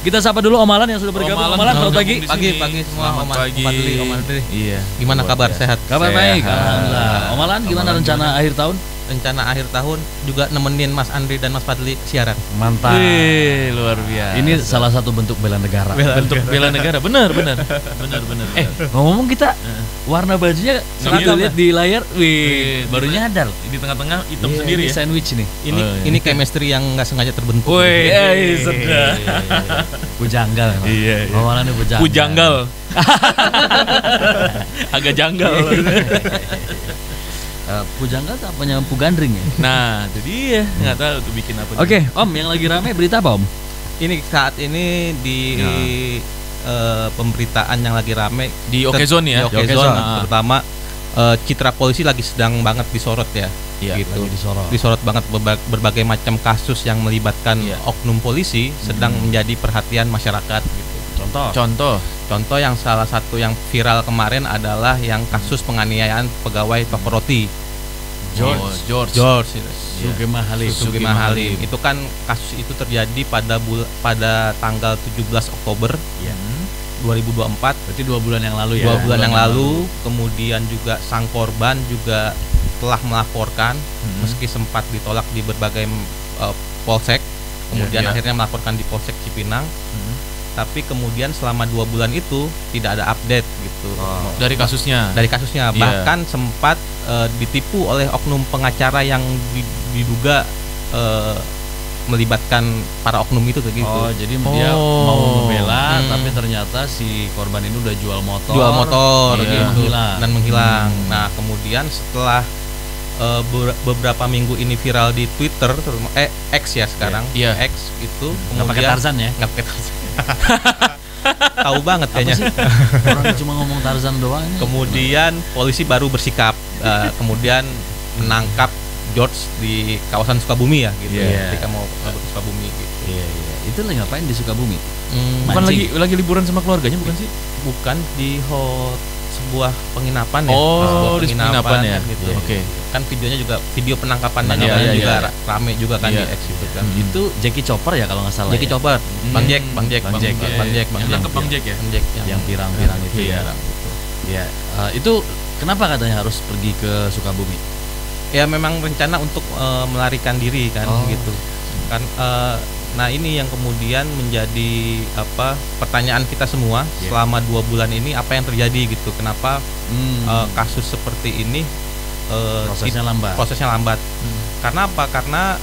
Kita sapa dulu Om Alan yang sudah bergabung. Om Alan, selamat pagi. Pagi semua. Selamat pagi. Om Adli. Iya. Gimana kabar? Sehat? Kabar baik. Alhamdulillah. Om Alan, gimana rencana akhir tahun? Rencana akhir tahun juga nemenin Mas Andri dan Mas Fadli siaran. Mantap. Luar biasa. Ini salah satu bentuk bela negara. bentuk bela negara. Benar. Ngomong kita warna bajunya seragam lihat di layar. Baru nyadar. Di tengah-tengah hitam sendiri Ini ya. sandwich nih. Ini chemistry yang nggak sengaja terbentuk. Woi, sedap. Bujanggal. Iya. Om Alan ini bujanggal. Pujanggal. Agak janggal. Pujanggal tuh apanya Pugandring ya? Nah, itu dia. Nggak tahu tuh bikin apa. Oke, Om, yang lagi rame berita apa Om? Ini saat ini di pemberitaan yang lagi rame Di Okezone ya. Di Okezone, Okezone. terutama citra polisi lagi sedang banget disorot ya. Iya, Gitu. lagi disorot. Disorot banget berbagai macam kasus yang melibatkan oknum polisi sedang menjadi perhatian masyarakat gitu. Contoh. Yang salah satu yang viral kemarin adalah yang kasus penganiayaan pegawai toko roti George. Sugeng Halim. Sugeng Halim. Itu kan kasus itu terjadi pada tanggal 17 Oktober 2024. Berarti 2 bulan yang lalu ya. 2 bulan yang lalu. Kemudian juga sang korban juga telah melaporkan meski sempat ditolak di berbagai polsek. Kemudian akhirnya melaporkan di Polsek Cipinang. Tapi kemudian selama 2 bulan itu tidak ada update gitu Dari kasusnya. Bahkan sempat ditipu oleh oknum pengacara yang diduga melibatkan para oknum itu gitu. Jadi dia mau membela tapi ternyata si korban ini udah jual motor gitu dan menghilang. Nah, kemudian setelah beberapa minggu ini viral di Twitter, X ya sekarang, X itu nggak pakai Tarzan ya? Nggak pakai Tarzan. Tahu banget kayaknya. Orang cuma ngomong Tarzan doang. Kemudian polisi baru bersikap, kemudian menangkap George di kawasan Sukabumi ya gitu. Ketika mau ke Sukabumi gitu. Itu lagi ngapain di Sukabumi? Bukan lagi liburan sama keluarganya bukan sih? Bukan, di sebuah penginapan ya. Di penginapan ya. Gitu. Oke. Kan videonya juga video penangkapannya juga rame juga kan di X itu kan. Itu Jackie Chopper ya kalau nggak salah. Jackie Chopper, Bang Jack ya. Yang pirang-pirang itu ya. Ya, itu kenapa katanya harus pergi ke Sukabumi? Ya memang rencana untuk melarikan diri kan gitu. Kan nah ini yang kemudian menjadi pertanyaan kita semua selama 2 bulan ini, apa yang terjadi gitu. Kenapa kasus seperti ini prosesnya lambat. Karena apa? Karena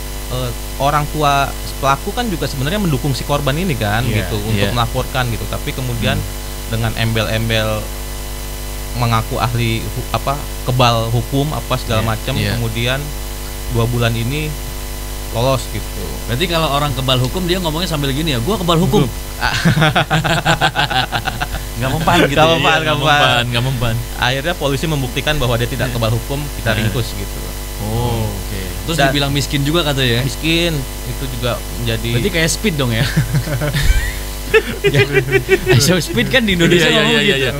orang tua pelaku kan juga sebenarnya mendukung si korban ini kan gitu untuk melaporkan gitu. Tapi kemudian dengan embel-embel mengaku ahli kebal hukum segala macam, kemudian 2 bulan ini lolos gitu. Berarti kalau orang kebal hukum dia ngomongnya sambil gini ya, gua kebal hukum. Nggak mempan gitu. Nggak mempan. Akhirnya polisi membuktikan bahwa dia tidak kebal hukum, kita ringkus gitu. Oke. Terus dibilang miskin juga katanya ya? Miskin, itu juga menjadi. Berarti kayak Speed dong ya? So Speed kan di Indonesia ngomong gitu.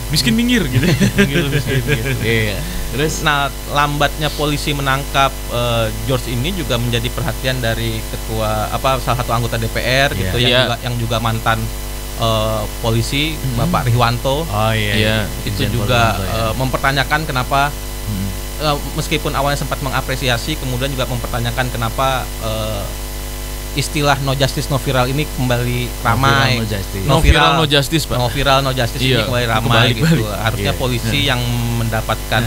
Miskin minggir gitu. Iya. Terus lambatnya polisi menangkap George ini juga menjadi perhatian dari salah satu anggota DPR gitu yang juga mantan polisi, Bapak Rihwanto. Itu juga mempertanyakan kenapa meskipun awalnya sempat mengapresiasi, kemudian juga mempertanyakan kenapa istilah no justice no viral ini kembali ramai. No viral no justice, Pak. No viral no justice ini kembali ramai gitu. Harusnya polisi yang mendapatkan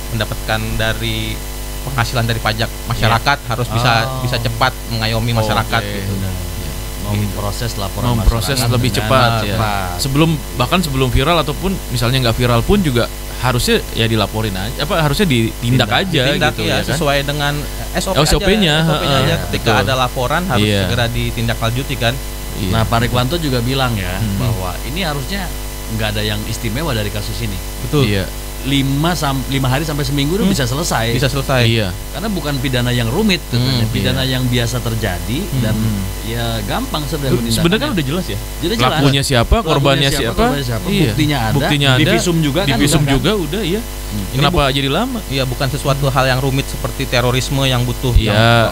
mendapatkan dari penghasilan dari pajak masyarakat harus bisa cepat mengayomi masyarakat gitu. Memproses laporan memproses lebih cepat ya. Sebelum viral ataupun misalnya nggak viral pun juga harusnya ya dilaporin aja, harusnya ditindak aja gitu ya kan? Sesuai dengan SOP-nya aja. Ketika ada laporan harus segera ditindaklanjuti kan. Nah, Pak Rihwanto juga bilang ya bahwa ini harusnya nggak ada yang istimewa dari kasus ini. Betul. 5 hari sampai seminggu itu bisa selesai. Bisa selesai. Iya. Karena bukan pidana yang rumit, pidana yang biasa terjadi dan ya gampang sebenarnya. Sebenarnya kan udah jelas ya. Jadi pelakunya siapa, korbannya siapa. Iya. Buktinya ada. Divisum juga kan. Divisum juga udah iya. Kenapa jadi lama? Iya, bukan sesuatu hal yang rumit seperti terorisme yang butuh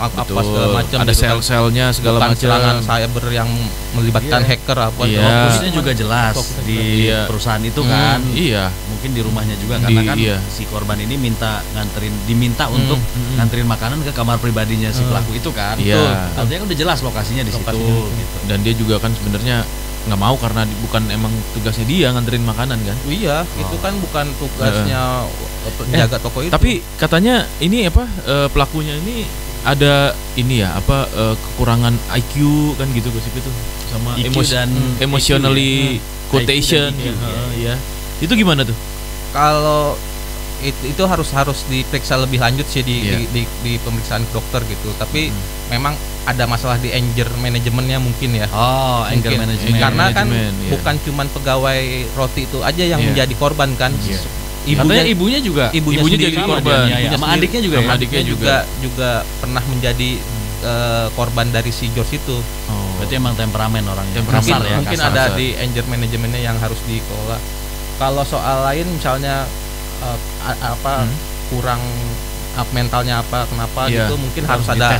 apa segala macam. Ada sel-selnya segala macam. Serangan cyber yang melibatkan hacker apa. Fokusnya juga jelas di perusahaan itu kan. Iya. Mungkin di rumahnya juga karena kan si korban ini diminta untuk nganterin makanan ke kamar pribadinya si pelaku itu kan. Iya. Artinya kan udah jelas lokasinya di situ gitu. Dan dia juga kan sebenarnya nggak mau karena bukan emang tugasnya dia nganterin makanan kan. Iya, itu kan bukan tugasnya penjaga toko itu. Tapi katanya ini pelakunya ini ada ini ya kekurangan IQ kan gitu gosip itu sama emotionally quotation ya. Itu gimana tuh? Kalau itu harus diperiksa lebih lanjut sih di pemeriksaan dokter gitu. Tapi memang ada masalah di anger manajemennya mungkin ya. Anger management. Karena kan bukan cuman pegawai roti itu aja yang menjadi korban kan. Ibunya juga jadi korban. Sama adiknya juga. Adiknya juga pernah menjadi korban dari si George itu. Berarti emang temperamen orangnya. Kasar ya. Mungkin ada di anger manajemennya yang harus dikelola. Kalau soal lain misalnya kurang mentalnya kenapa gitu mungkin harus ada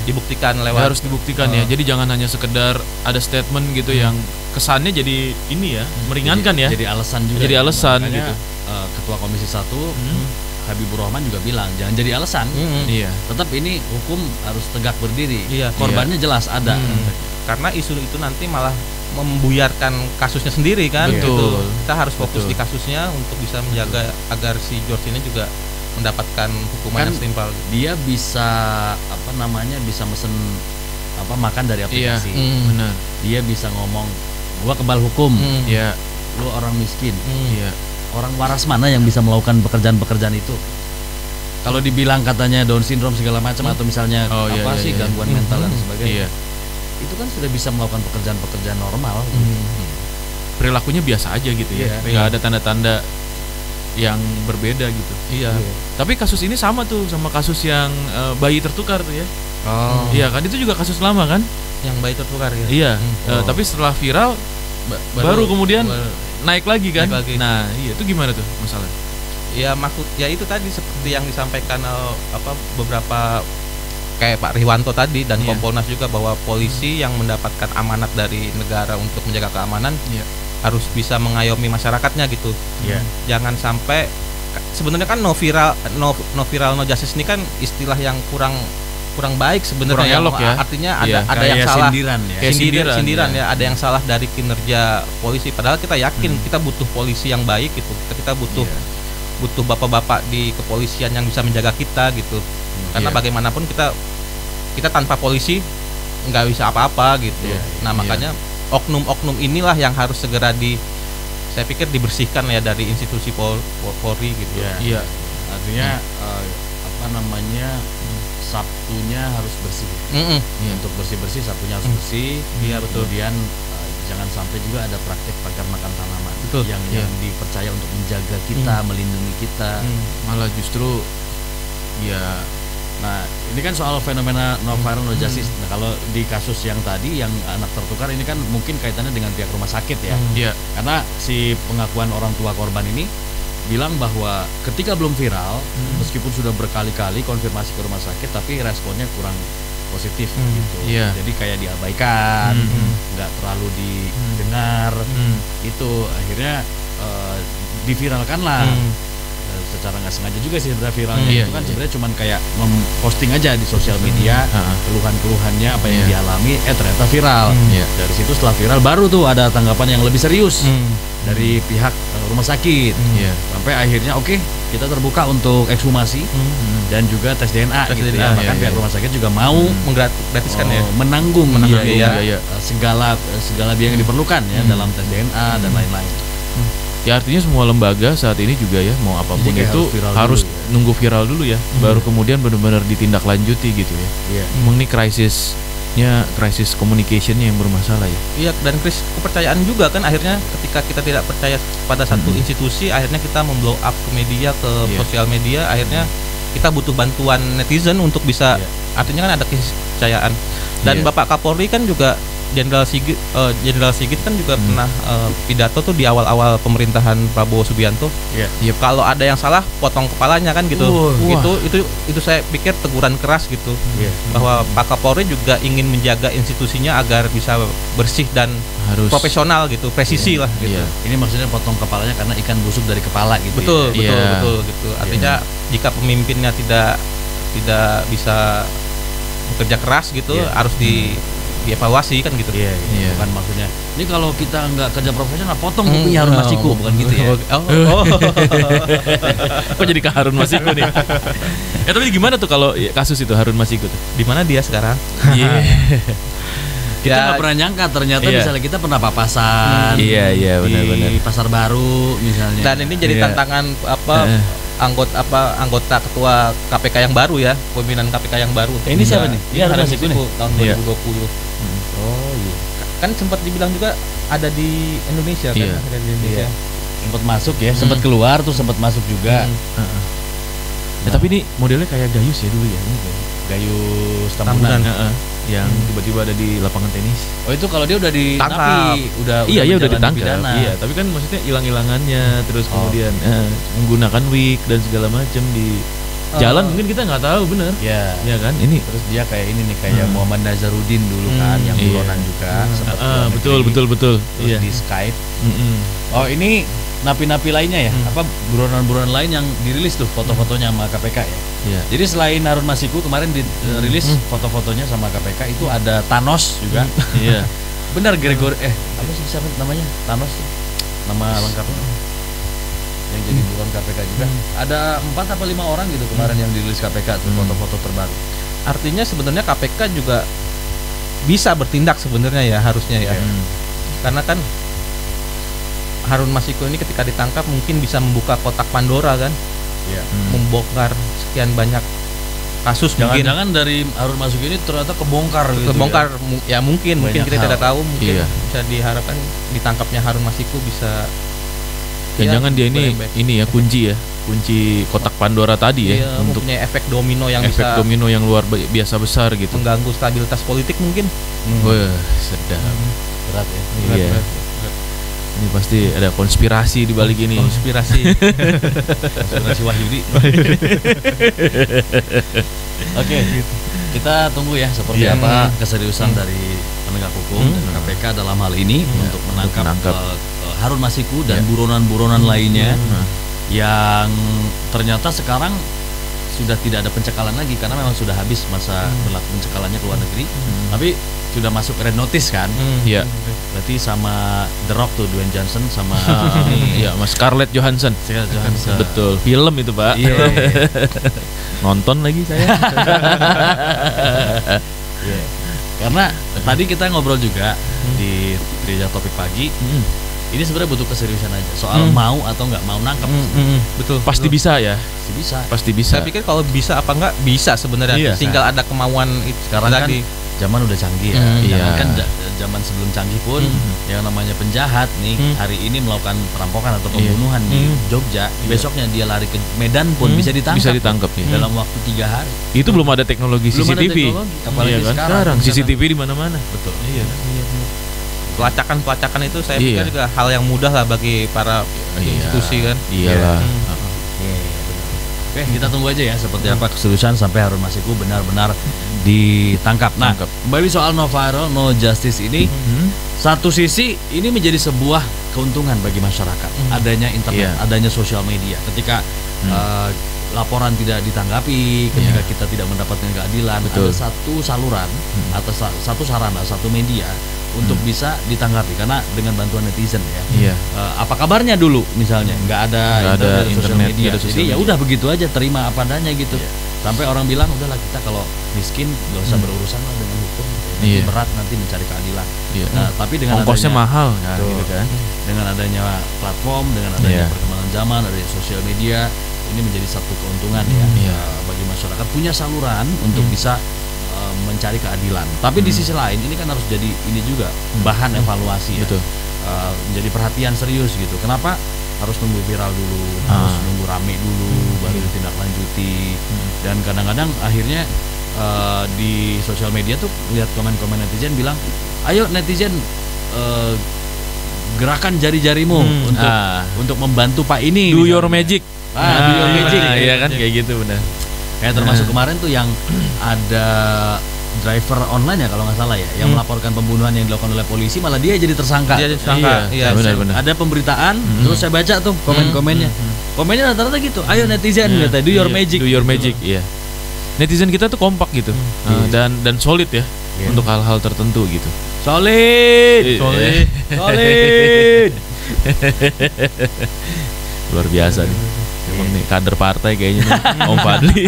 dibuktikan lewat harus dibuktikan ya. Jadi jangan hanya sekedar ada statement gitu yang kesannya jadi ini ya meringankan jadi alasan juga. Jadi alasan gitu. Ketua Komisi 1 Habibur Rahman juga bilang jangan jadi alasan. Iya. Tetap ini hukum harus tegak berdiri. Korbannya jelas ada. Karena isu itu nanti malah membuyarkan kasusnya sendiri kan. Betul. Kita harus fokus di kasusnya untuk bisa menjaga agar si George ini juga mendapatkan hukuman yang setimpal. Dia bisa bisa mesen makan dari aplikasi. Benar. Dia bisa ngomong gua kebal hukum. Iya. Lu orang miskin. Iya. Orang waras mana yang bisa melakukan pekerjaan-pekerjaan itu? Kalau dibilang katanya Down syndrome segala macam atau misalnya gangguan mental dan sebagainya. Itu kan sudah bisa melakukan pekerjaan-pekerjaan normal. Perilakunya biasa aja gitu ya. Nggak ada tanda-tanda yang berbeda gitu. Iya. Tapi kasus ini sama tuh sama kasus yang bayi tertukar tuh ya. Iya kan itu juga kasus lama kan? Yang bayi tertukar ya. Iya. Tapi setelah viral baru kemudian naik lagi kan. Nah, itu gimana tuh masalah? Ya itu tadi seperti yang disampaikan beberapa kayak Pak Riwanto tadi dan Kompolnas juga bahwa polisi yang mendapatkan amanat dari negara untuk menjaga keamanan harus bisa mengayomi masyarakatnya gitu. Jangan sampai sebenarnya kan no viral no justice ini kan istilah yang kurang baik sebenarnya. Artinya ada yang salah. Sindiran ya. Ada yang salah dari kinerja polisi. Padahal kita yakin kita butuh polisi yang baik gitu. Kita butuh bapak-bapak di kepolisian yang bisa menjaga kita gitu. Karena bagaimanapun kita tanpa polisi nggak bisa apa-apa gitu. Makanya oknum-oknum inilah yang harus segera saya pikir dibersihkan ya dari institusi Polri gitu. Iya. Artinya Sabtunya harus bersih. Untuk bersih-bersih Sabtunya harus bersih. Iya betul. Kemudian jangan sampai juga ada praktik pagar makan tanaman yang dipercaya untuk menjaga kita, melindungi kita. Malah justru Nah, ini kan soal fenomena no viral no justice. Nah, kalau di kasus yang tadi yang anak tertukar ini kan mungkin kaitannya dengan pihak rumah sakit ya. Karena si pengakuan orang tua korban ini bilang bahwa ketika belum viral, meskipun sudah berkali-kali konfirmasi ke rumah sakit, tapi responnya kurang positif gitu. Jadi kayak diabaikan, nggak terlalu didengar. Itu akhirnya diviralkan lah. Secara nggak sengaja juga sih sebenarnya viralnya itu kan sebenarnya cuman kayak memposting aja di sosial media keluhan-keluhannya apa yang dialami ternyata viral. Dari situ setelah viral baru tuh ada tanggapan yang lebih serius dari pihak rumah sakit. Sampai akhirnya kita terbuka untuk ekshumasi dan juga tes DNA gitu ya. Bahkan pihak rumah sakit juga mau menggratiskan menanggung segala biaya yang diperlukan ya dalam tes DNA dan lain-lain. Ya artinya semua lembaga saat ini juga ya mau apapun itu harus nunggu viral dulu ya, baru kemudian benar-benar ditindaklanjuti gitu ya. Iya. Ini krisis takutnya krisis communication-nya yang bermasalah ya. Iya, dan krisis kepercayaan juga kan akhirnya ketika kita tidak percaya pada satu institusi, akhirnya kita memblow up ke media, ke sosial media, akhirnya kita butuh bantuan netizen untuk bisa artinya kan ada krisis kepercayaan. Dan Bapak Kapolri kan juga Jenderal Sigit kan juga pernah pidato tuh di awal-awal pemerintahan Prabowo Subianto. Kalau ada yang salah potong kepalanya kan gitu. Itu saya pikir teguran keras gitu. Bahwa Pak Kapolri juga ingin menjaga institusinya agar bisa bersih dan harus profesional gitu, presisi lah gitu. Ini maksudnya potong kepalanya karena ikan busuk dari kepala gitu. Betul gitu. Artinya jika pemimpinnya tidak bisa bekerja keras gitu harus dievaluasi kan gitu. Bukan maksudnya ini kalau kita nggak kerja profesional potong kukunya Harun Masiku, bukan gitu ya. Kok jadi ke Harun Masiku nih? Tapi gimana tuh kalau kasus itu Harun Masiku tuh? Di mana dia sekarang? Kita nggak pernah nyangka ternyata misalnya kita pernah papasan benar-benar di Pasar Baru misalnya. Dan ini jadi tantangan anggota ketua KPK yang baru ya, pimpinan KPK yang baru. Ini siapa nih? Ini Harun Masiku tahun 2020. Kan sempat dibilang juga ada di Indonesia kan, ada di Indonesia. Sempat masuk ya, sempat keluar tuh sempat masuk juga. Tapi ini modelnya kayak Gayus ya dulu ya, ini Gayus Tambunan. Yang tiba-tiba ada di lapangan tenis. Oh itu kalau dia udah ditangkap, udah ditangkap. Iya, tapi kan maksudnya hilang-hilangannya, terus kemudian menggunakan wig dan segala macam di jalan mungkin kita nggak tahu bener. Iya kan? Ini terus dia kayak ini nih kayak Muhammad Nazarudin dulu kan, yang buronan juga. Betul. Terus di Skype. Oh ini napi-napi lainnya ya? Apa buronan-buronan lain yang dirilis tuh foto-fotonya sama KPK ya? Jadi selain Harun Masiku kemarin dirilis foto-fotonya sama KPK itu ada Thanos juga. Benar Gregory apa sih siapa namanya? Thanos nama lengkapnya. Yang jadi buron KPK juga. Ada 4 atau 5 orang gitu kemarin yang dirilis KPK tuh foto-foto terbaru. Artinya sebenarnya KPK juga bisa bertindak sebenarnya ya harusnya ya. Karena kan Harun Masiku ini ketika ditangkap mungkin bisa membuka kotak Pandora kan, membongkar sekian banyak kasus. Jangan-jangan dari Harun Masiku ini ternyata kebongkar ya mungkin kita tidak tahu, mungkin bisa diharapkan ditangkapnya Harun Masiku bisa. Jangan dia ini ya kunci kotak Pandora tadi ya, untuk mempunyai efek domino yang luar biasa besar gitu, mengganggu stabilitas politik mungkin. Sedap. Berat ya. Berat. Ini pasti ada konspirasi di balik ini. Konspirasi Wahyudi. Oke, kita tunggu ya seperti apa keseriusan dari penegak hukum dan KPK dalam hal ini untuk menangkap Harun Masiku dan buronan-buronan lainnya yang ternyata sekarang sudah tidak ada pencekalan lagi karena memang sudah habis masa berlaku pencekalannya ke luar negeri. Tapi sudah masuk red notice kan? Berarti sama The Rock tuh, Dwayne Johnson sama Mas Scarlett Johansson. Betul, film itu Pak. Nonton lagi saya. Karena tadi kita ngobrol juga di Gereja Topik Pagi. Ini sebenarnya butuh keseriusan aja soal mau atau nggak mau nangkep. Betul. Pasti bisa ya. Pasti bisa. Saya pikir kalau bisa apa nggak bisa sebenarnya. Tinggal ada kemauan itu. Sekarang kan zaman udah canggih ya. Kan zaman sebelum canggih pun yang namanya penjahat nih hari ini melakukan perampokan atau pembunuhan di Jogja, besoknya dia lari ke Medan pun bisa ditangkap dalam waktu 3 hari. Itu belum ada teknologi CCTV. Apalagi sekarang CCTV di mana-mana. Betul. Pelacakan itu saya pikir juga hal yang mudah lah bagi para institusi kan. Iyalah. Oke, kita tunggu aja ya seperti apa keseriusan sampai Harun Masiku benar-benar ditangkap. Nah, kembali soal no viral, no justice ini, satu sisi ini menjadi sebuah keuntungan bagi masyarakat. Adanya internet, adanya sosial media. Ketika laporan tidak ditanggapi, ketika kita tidak mendapatkan keadilan, ada satu saluran atau satu sarana, satu media untuk bisa ditanggapi karena dengan bantuan netizen ya. Apa kabarnya dulu misalnya nggak ada sosial media, jadi ya udah begitu aja terima apa adanya gitu. Sampai orang bilang udahlah kita kalau miskin nggak usah berurusan lah dengan hukum, nanti berat nanti mencari keadilan. Nah, tapi dengan ongkosnya mahal kan, gitu kan. Dengan adanya platform, dengan adanya perkembangan zaman, adanya sosial media, ini menjadi satu keuntungan ya bagi masyarakat punya saluran untuk bisa mencari keadilan. Tapi di sisi lain ini kan harus jadi ini juga bahan evaluasi ya. Betul. Menjadi perhatian serius gitu. Kenapa harus nunggu viral dulu, harus nunggu rame dulu, baru ditindaklanjuti. Dan kadang-kadang akhirnya di sosial media tuh lihat komen-komen netizen bilang, ayo netizen gerakan jari-jarimu untuk membantu Pak ini. Do your magic. Do your magic. Iya kan kayak gitu benar. Kayak termasuk kemarin tuh yang ada driver online ya kalau nggak salah ya, yang melaporkan pembunuhan yang dilakukan oleh polisi, malah dia jadi tersangka. Dia jadi tersangka. Iya, benar-benar. Ada pemberitaan, terus saya baca tuh komen-komennya. Komennya rata-rata gitu. Ayo netizen, kata do your magic. Do your magic, iya. Netizen kita tuh kompak gitu. Dan solid ya untuk hal-hal tertentu gitu. Solid. Luar biasa nih. Emang nih kader partai kayaknya nih, Om Fadli.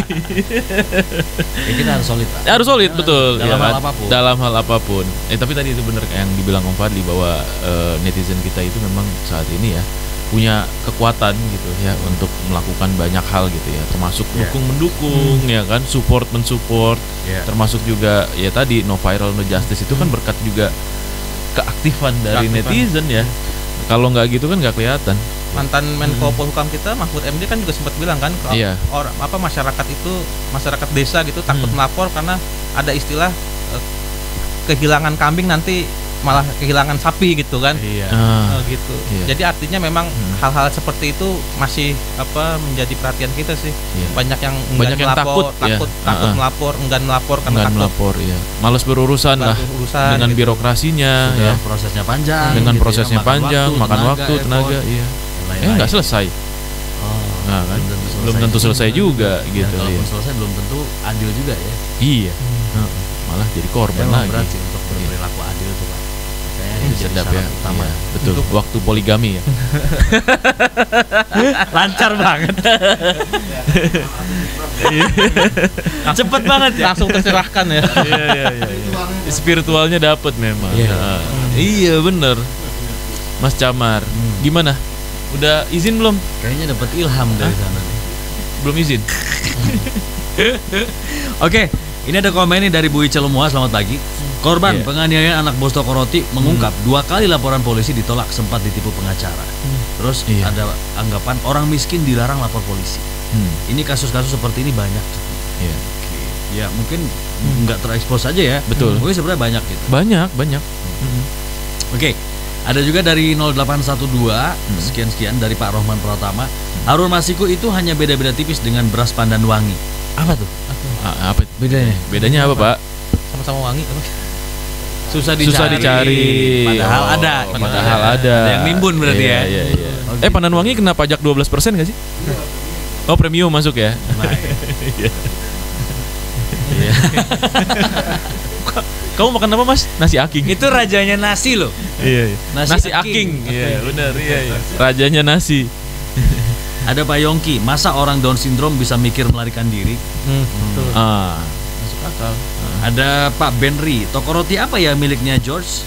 Ya, kita harus solid, Pak. Harus solid, betul. Dalam hal apapun. Dalam hal apapun. Tapi tadi itu benar yang dibilang Om Fadli bahwa netizen kita itu memang saat ini ya punya kekuatan gitu ya untuk melakukan banyak hal gitu ya, termasuk dukung-mendukung ya kan, support-mensupport, termasuk juga ya tadi no viral no justice itu kan berkat juga keaktifan dari netizen ya. Kalau nggak gitu kan nggak kelihatan. Mantan Menko Polhukam kita Mahfud MD kan juga sempat bilang kan masyarakat desa gitu takut melapor karena ada istilah kehilangan kambing nanti malah kehilangan sapi gitu kan. Gitu. Jadi artinya memang hal-hal seperti itu masih menjadi perhatian kita sih. Banyak yang takut melapor, enggan melapor karena enggan melapor ya. Malas berurusan lah dengan gitu. Birokrasinya ya. Prosesnya panjang. Dengan gitu prosesnya panjang, makan waktu, tenaga iya. Nggak selesai. Nah, kan? Belum tentu selesai juga gitu ya. Ya. Selesai belum tentu adil juga ya. Iya. Malah jadi korban lagi. Berat sih untuk berperilaku adil tuh Pak. Ini sedap ya. Utama. Iya, betul. Untuk waktu poligami ya. Lancar banget. Cepet banget ya. Langsung tercerahkan ya. Iya. Spiritualnya dapat memang. Iya bener. Mas Camar, gimana? Udah izin belum? Kayaknya dapat ilham dari sana nih. Belum izin. Oke, ini ada komen nih dari Bu Ica Lumua, selamat pagi. Korban penganiayaan anak bos toko roti mengungkap 2 kali laporan polisi ditolak, sempat ditipu pengacara. Terus ada anggapan orang miskin dilarang lapor polisi. Ini kasus-kasus seperti ini banyak. Ya mungkin nggak terekspos saja ya. Betul. Mungkin sebenarnya banyak gitu. Banyak. Oke. Ada juga dari 0812 sekian dari Pak Rohman Pratama. Harun Masiku itu hanya beda-beda tipis dengan beras pandan wangi. Apa tuh? Apa bedanya? Bedanya apa, Pak? Sama-sama wangi. Susah dicari. Padahal ada. Ada yang nimbun berarti ya. Iya. Pandan wangi kena pajak 12% nggak sih? Oh, premium masuk ya. Iya. Kamu makan apa, Mas? Nasi aking. Itu rajanya nasi loh. Iya. Nasi aking. Iya, benar. Iya. Rajanya nasi. Ada Pak Yongki, masa orang Down syndrome bisa mikir melarikan diri? Betul. Masuk akal. Ada Pak Benri, toko roti apa ya miliknya George?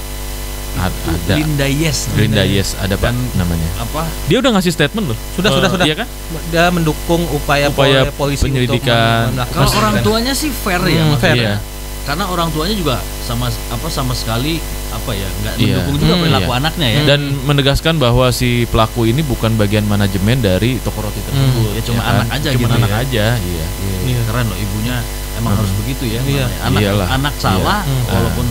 Ada. Linda Yes ada Pak namanya. Apa? Dia udah ngasih statement loh. Sudah. Iya kan? Dia mendukung upaya polisi penyelidikan. Kalau orang tuanya sih fair ya, fair. Iya. Karena orang tuanya juga sama sekali nggak mendukung juga perilaku anaknya ya. Dan menegaskan bahwa si pelaku ini bukan bagian manajemen dari toko roti tersebut. Ya cuma anak aja gitu. Anak aja, iya. Keren loh, ibunya emang harus begitu ya. Anak salah walaupun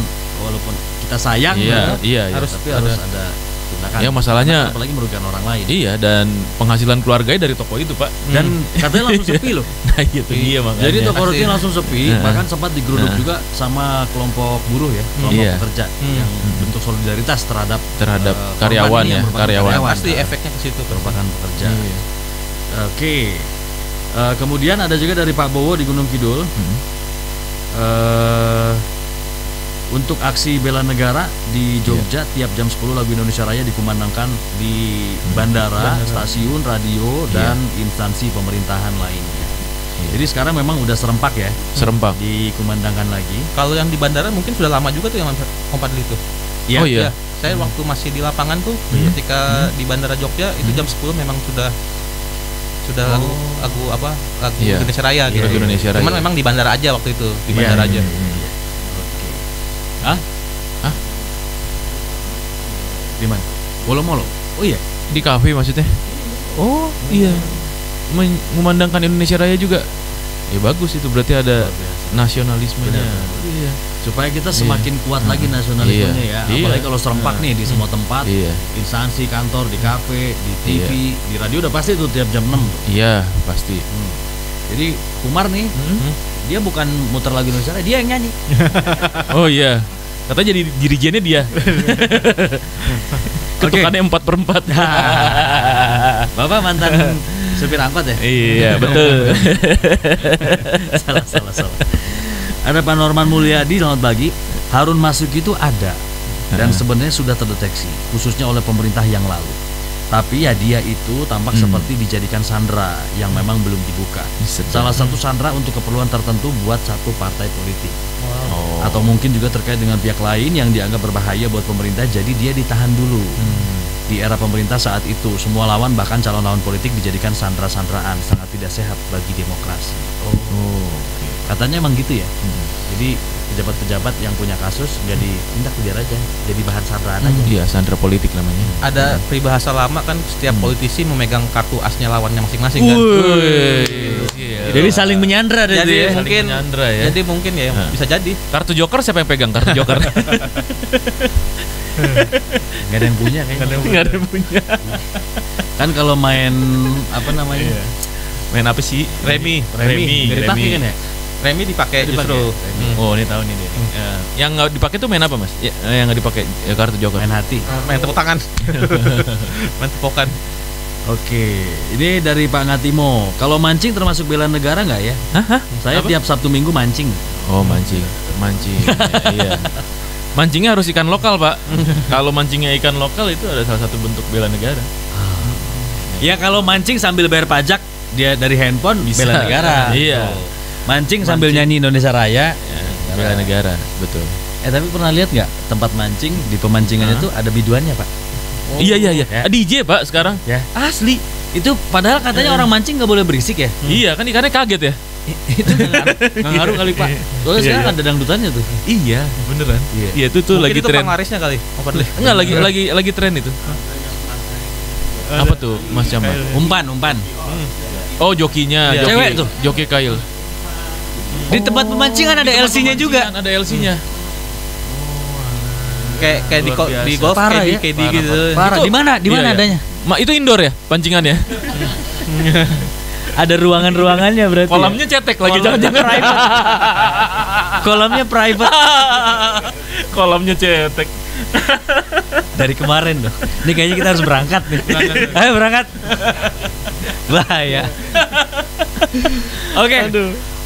kita sayang harus ada tindakan. Ya masalahnya apalagi merugikan orang lain. Iya, dan penghasilan keluarganya dari toko itu, Pak. Dan katanya langsung sepi loh. Nah, gitu. Iya makanya. Jadi toko roti langsung sepi, bahkan sempat digeruduk juga sama kelompok buruh ya, kelompok pekerja yang bentuk solidaritas terhadap karyawan ya, karyawan. Pasti efeknya ke situ merupakan pekerja. Oke. Kemudian ada juga dari Pak Bowo di Gunung Kidul. Untuk aksi bela negara di Jogja, tiap jam 10 lagu Indonesia Raya dikumandangkan di bandara, stasiun, radio, dan instansi pemerintahan lainnya. Jadi sekarang memang udah serempak ya. Serempak. Dikumandangkan lagi. Kalau yang di bandara mungkin sudah lama juga tuh yang Om Fadli itu. Oh iya. Saya waktu masih di lapangan tuh ketika di bandara Jogja itu jam 10 memang sudah lagu Indonesia Raya gitu. Indonesia Raya. Cuman memang di bandara aja waktu itu, di bandara aja. Di mana? Wolo-Molo. Oh iya, di kafe maksudnya. Oh iya, memandangkan Indonesia Raya juga. Ya bagus itu, berarti ada nasionalismenya. Iya. Supaya kita semakin kuat lagi nasionalismenya ya. Apalagi kalau serempak nih di semua tempat, instansi, kantor, di kafe, di TV, di radio udah pasti tuh tiap jam 6 tuh. Iya pasti. Jadi Kumar nih, dia bukan muter lagu Indonesia Raya, dia yang nyanyi. Oh iya, katanya jadi dirijennya dia. Ketukannya 4/4. Bapak mantan supir angkot ya? Iya betul. salah. Ada Pak Norman Mulyadi, selamat pagi. Harun Masiku itu ada dan sebenarnya sudah terdeteksi, khususnya oleh pemerintah yang lalu. Tapi ya dia itu tampak seperti dijadikan sandera yang memang belum dibuka. Salah satu sandera untuk keperluan tertentu buat satu partai politik. Atau mungkin juga terkait dengan pihak lain yang dianggap berbahaya buat pemerintah, jadi dia ditahan dulu. Di era pemerintah saat itu, semua lawan bahkan calon lawan politik dijadikan sandera-sanderaan, sangat tidak sehat bagi demokrasi. Katanya emang gitu ya. Jadi pejabat-pejabat yang punya kasus nggak ditindak biar aja, jadi bahan sanderaan aja. Iya, sandera politik namanya. Ada peribahasa lama kan, setiap politisi memegang kartu asnya lawannya masing-masing kan. Jadi saling menyandra deh. Jadi ya. mungkin ya. Jadi mungkin ya bisa jadi. Kartu joker siapa yang pegang kartu joker? Gak ada yang punya kayaknya. Gak ada yang punya. Kan kalau main apa namanya? Main apa sih? Remi. Gak dipakai kan ya? Remi dipakai justru. Oh ini tahu nih dia. Yang nggak dipakai tuh main apa mas? Yang nggak dipakai kartu joker. Main hati. Main tepuk tangan. Main tepokan. Oke, ini dari Pak Ngatimo. Kalau mancing termasuk bela negara nggak ya? Saya tiap Sabtu Minggu mancing. Oh mancing. Iya. Mancingnya harus ikan lokal pak. Kalau mancingnya ikan lokal itu ada salah satu bentuk bela negara. Ya kalau mancing sambil bayar pajak dia dari handphone bisa. Bela negara. Iya. Mancing sambil nyanyi Indonesia Raya. Bela negara, betul. Tapi pernah lihat nggak tempat mancing di pemancingannya itu ada biduannya pak? Iya. Ya. DJ pak sekarang. Ya. Asli. Itu padahal katanya orang mancing nggak boleh berisik ya? Iya kan ikannya kaget ya. Itu nggak ngaruh kali pak. Soalnya sekarang ada dangdutannya tuh. Iya beneran. Iya itu tuh mungkin lagi itu tren. Penglarisnya kali. Enggak lagi tren itu. Apa tuh Mas Jamal? Umpan. Oh jokinya. Cewek tuh. Joki kail. Di tempat pemancingan ada LC-nya juga. Ada LC-nya. Kayak di golf parah ya. KD gitu. Parah. Di mana adanya? Itu indoor ya pancingannya? Ada ruangan-ruangannya berarti. Kolamnya cetek lagi, jangan-jangan private. Kolamnya private. Kolamnya cetek. Dari kemarin loh. Ini kayaknya kita harus berangkat nih. Ayo berangkat. Bahaya. Oke.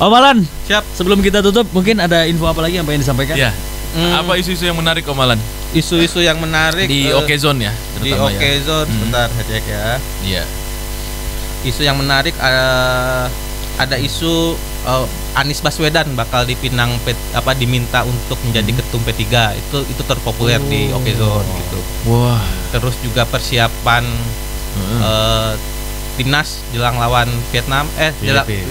Om Alan, siap. Sebelum kita tutup, mungkin ada info apa lagi yang pengen disampaikan? Ya. Apa isu-isu yang menarik Om Alan? Isu-isu yang menarik di OK Zone ya, di OK Zone. Sebentar saya cek ya. Iya. Isu yang menarik ada isu Anies Baswedan bakal dipinang diminta untuk menjadi ketum P3. Itu terpopuler di OK Zone gitu. Wah. Terus juga persiapan timnas jelang lawan Vietnam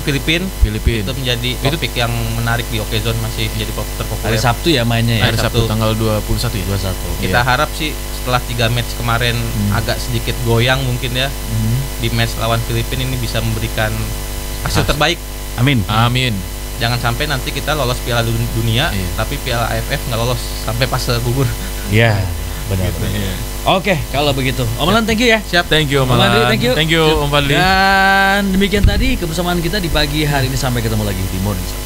Filipina itu menjadi topik yang menarik di OK Zone, masih menjadi terpopuler. Hari Sabtu ya mainnya ya. Hari Sabtu tanggal 21 ya. 21. Kita harap sih setelah 3 match kemarin agak sedikit goyang mungkin ya. Di match lawan Filipina ini bisa memberikan hasil terbaik. Amin. Jangan sampai nanti kita lolos Piala Dunia tapi Piala AFF nggak lolos sampai fase gugur. Iya. Benar. Gitu, ya. Oke, kalau begitu. Om Alan, thank you ya. Siap. Thank you Om Alan. Thank you Om Fadli. Dan demikian tadi kebersamaan kita di pagi hari ini, sampai ketemu lagi di Morning Show.